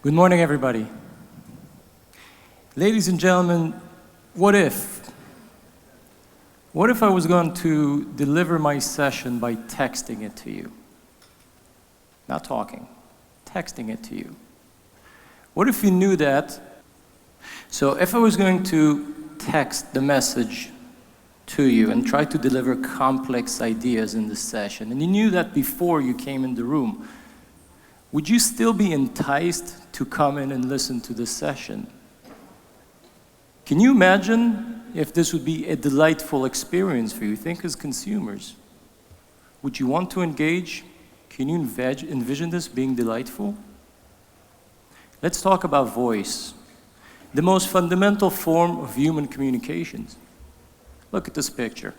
Good morning, everybody. Ladies and gentlemen, what if? What if I was going to deliver my session by texting it to you? Not talking, texting it to you. What if you knew that? So if I was going to text the message to you and try to deliver complex ideas in this session, and you knew that before you came in the room, would you still be enticed to come in and listen to this session? Can you imagine if this would be a delightful experience for you? Think as consumers. Would you want to engage? Can you envision this being delightful? Let's talk about voice, the most fundamental form of human communications. Look at this picture.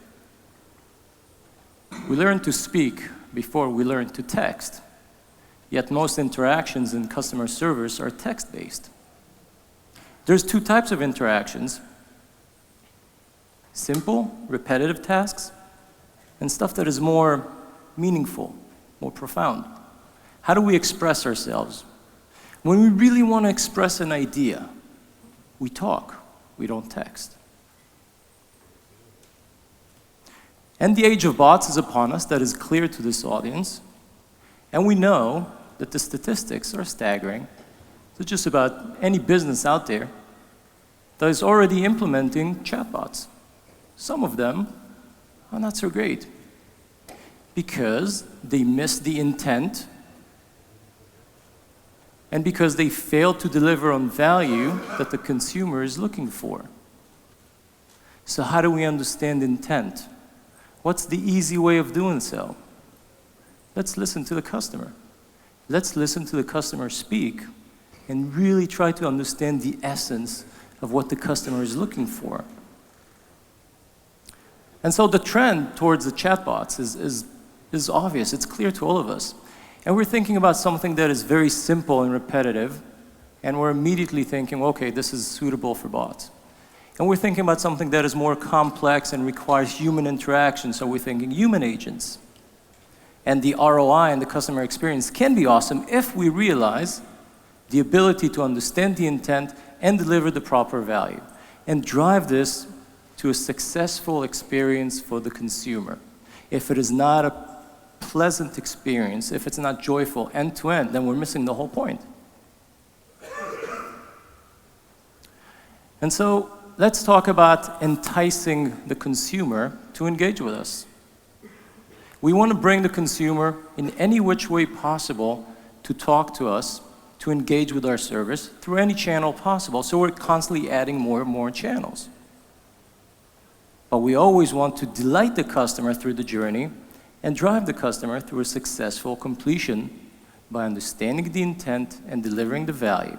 We learn to speak before we learn to text. Yet most interactions in customer service are text-based. There's two types of interactions: simple, repetitive tasks, and stuff that is more meaningful, more profound. How do we express ourselves? When we really want to express an idea, we talk, we don't text. And the age of bots is upon us. That is clear to this audience. And we know that the statistics are staggering. So just about any business out there that is already implementing chatbots. Some of them are not so great because they miss the intent and because they fail to deliver on value that the consumer is looking for. So how do we understand intent? What's the easy way of doing so? Let's listen to the customer. Let's listen to the customer speak and really try to understand the essence of what the customer is looking for. And so the trend towards the chatbots is obvious. It's clear to all of us. And we're thinking about something that is very simple and repetitive, and we're immediately thinking, okay, this is suitable for bots. And we're thinking about something that is more complex and requires human interaction, so we're thinking human agents. And the ROI and the customer experience can be awesome if we realize the ability to understand the intent and deliver the proper value and drive this to a successful experience for the consumer. If it is not a pleasant experience, if it's not joyful end-to-end, then we're missing the whole point. And so let's talk about enticing the consumer to engage with us. We want to bring the consumer in any which way possible to talk to us, to engage with our service through any channel possible. So we're constantly adding more and more channels. But we always want to delight the customer through the journey and drive the customer through a successful completion by understanding the intent and delivering the value.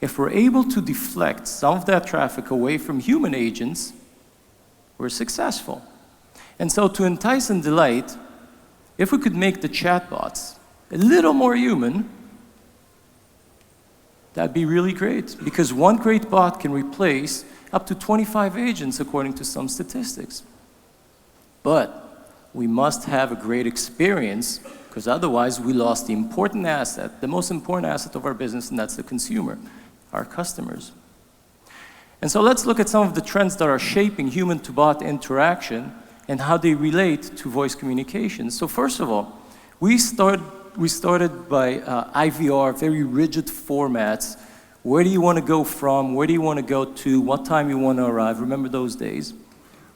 If we're able to deflect some of that traffic away from human agents, we're successful. And so to entice and delight, if we could make the chatbots a little more human, that'd be really great, because one great bot can replace up to 25 agents according to some statistics. But we must have a great experience, because otherwise we lost the important asset, the most important asset of our business, and that's the consumer, our customers. And so let's look at some of the trends that are shaping human-to-bot interaction and how they relate to voice communication. So first of all, we started by IVR, very rigid formats. Where do you want to go from? Where do you want to go to? What time you want to arrive? Remember those days?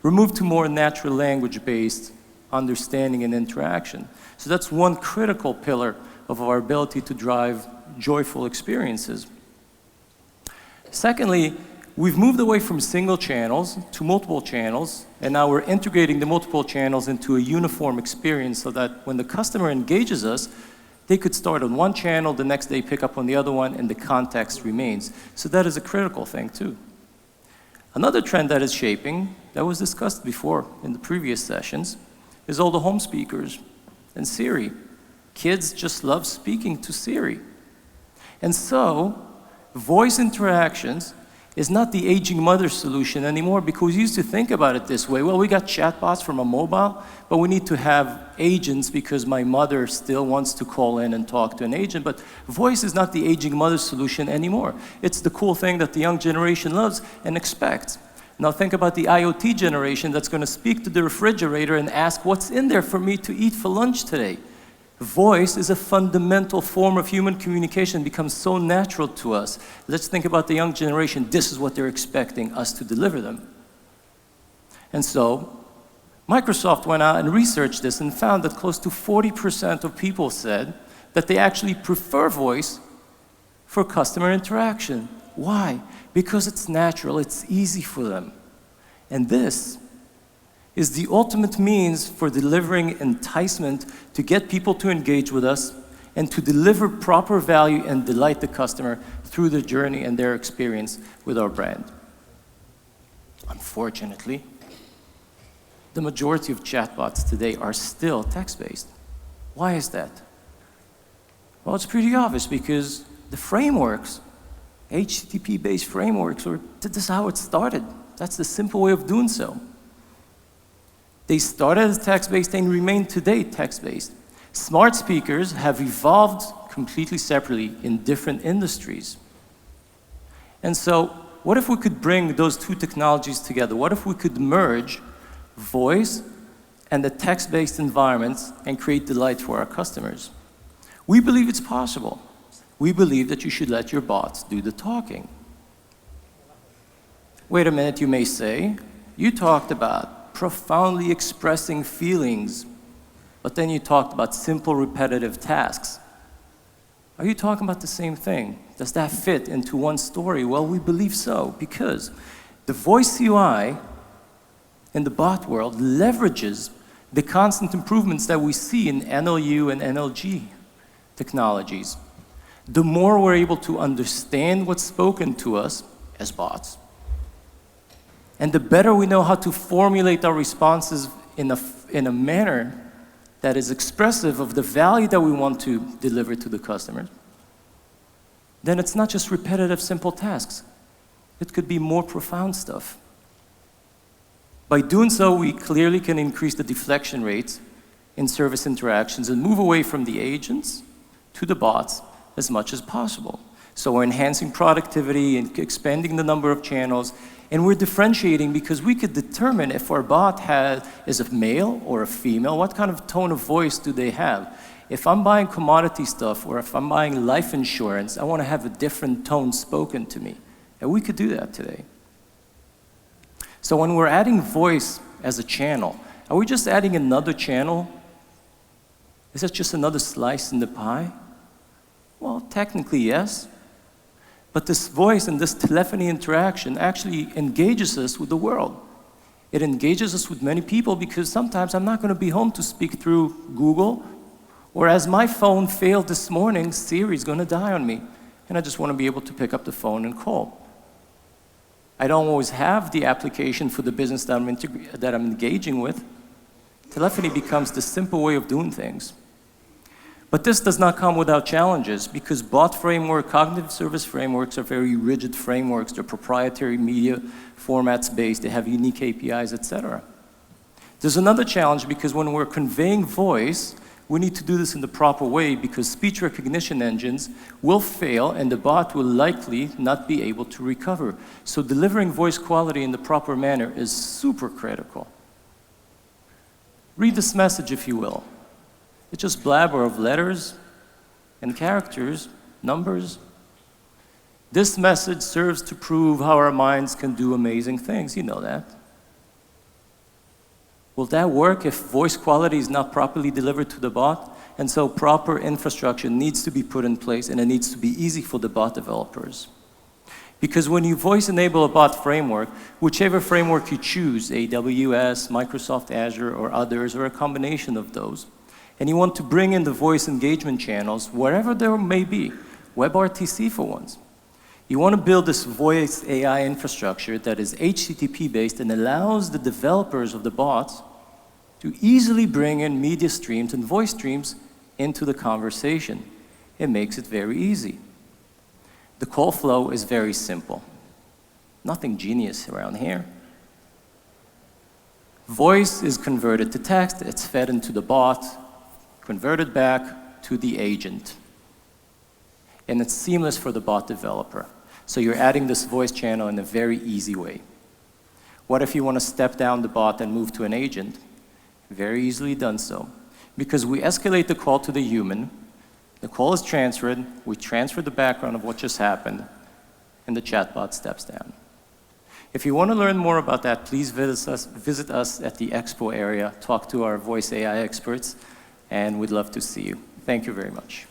We moved to more natural language-based understanding and interaction. So that's one critical pillar of our ability to drive joyful experiences. Secondly, we've moved away from single channels to multiple channels, and now we're integrating the multiple channels into a uniform experience so that when the customer engages us, they could start on one channel, the next day pick up on the other one, and the context remains. So that is a critical thing too. Another trend that is shaping, that was discussed before in the previous sessions, is all the home speakers and Siri. Kids just love speaking to Siri. And so, voice interactions is not the aging mother solution anymore, because we used to think about it this way. Well, we got chatbots from a mobile, but we need to have agents because my mother still wants to call in and talk to an agent. But voice is not the aging mother solution anymore. It's the cool thing that the young generation loves and expects. Now think about the IoT generation that's going to speak to the refrigerator and ask, what's in there for me to eat for lunch today? Voice is a fundamental form of human communication. It becomes so natural to us. Let's think about the young generation. This is what they're expecting us to deliver them. And so, Microsoft went out and researched this and found that close to 40% of people said that they actually prefer voice for customer interaction. Why? Because it's natural, it's easy for them. And this is the ultimate means for delivering enticement to get people to engage with us and to deliver proper value and delight the customer through the journey and their experience with our brand. Unfortunately, the majority of chatbots today are still text-based. Why is that? Well, it's pretty obvious, because the frameworks, HTTP-based frameworks, this is how it started. That's the simple way of doing so. They started as text-based and remain today text-based. Smart speakers have evolved completely separately in different industries. And so, what if we could bring those two technologies together? What if we could merge voice and the text-based environments and create delight for our customers? We believe it's possible. We believe that you should let your bots do the talking. Wait a minute, you may say. You talked about profoundly expressing feelings, but then you talked about simple repetitive tasks. Are you talking about the same thing? Does that fit into one story? Well, we believe so, because the voice UI in the bot world leverages the constant improvements that we see in NLU and NLG technologies. The more we're able to understand what's spoken to us as bots, and the better we know how to formulate our responses in a manner that is expressive of the value that we want to deliver to the customers, then it's not just repetitive, simple tasks. It could be more profound stuff. By doing so, we clearly can increase the deflection rates in service interactions and move away from the agents to the bots as much as possible. So we're enhancing productivity and expanding the number of channels, and we're differentiating because we could determine if our bot is a male or a female, what kind of tone of voice do they have. If I'm buying commodity stuff or if I'm buying life insurance, I want to have a different tone spoken to me. And we could do that today. So when we're adding voice as a channel, are we just adding another channel? Is that just another slice in the pie? Well, technically, yes. But this voice and this telephony interaction actually engages us with the world. It engages us with many people, because sometimes I'm not going to be home to speak through Google, or as my phone failed this morning, Siri's going to die on me, and I just want to be able to pick up the phone and call. I don't always have the application for the business that I'm engaging with. Telephony becomes the simple way of doing things. But this does not come without challenges, because bot framework, cognitive service frameworks are very rigid frameworks. They're proprietary media formats based. They have unique APIs, etc. There's another challenge, because when we're conveying voice, we need to do this in the proper way, because speech recognition engines will fail and the bot will likely not be able to recover. So delivering voice quality in the proper manner is super critical. Read this message, if you will. It's just blabber of letters and characters, numbers. This message serves to prove how our minds can do amazing things. You know that. Will that work if voice quality is not properly delivered to the bot? And so proper infrastructure needs to be put in place, and it needs to be easy for the bot developers. Because when you voice enable a bot framework, whichever framework you choose, AWS, Microsoft Azure, or others, or a combination of those, and you want to bring in the voice engagement channels, wherever there may be, WebRTC for once. You want to build this voice AI infrastructure that is HTTP-based and allows the developers of the bots to easily bring in media streams and voice streams into the conversation. It makes it very easy. The call flow is very simple. Nothing genius around here. Voice is converted to text, it's fed into the bot, converted back to the agent. And it's seamless for the bot developer. So you're adding this voice channel in a very easy way. What if you want to step down the bot and move to an agent? Very easily done so. Because we escalate the call to the human, the call is transferred, we transfer the background of what just happened, and the chatbot steps down. If you want to learn more about that, please visit us at the Expo area, talk to our voice AI experts, and we'd love to see you. Thank you very much.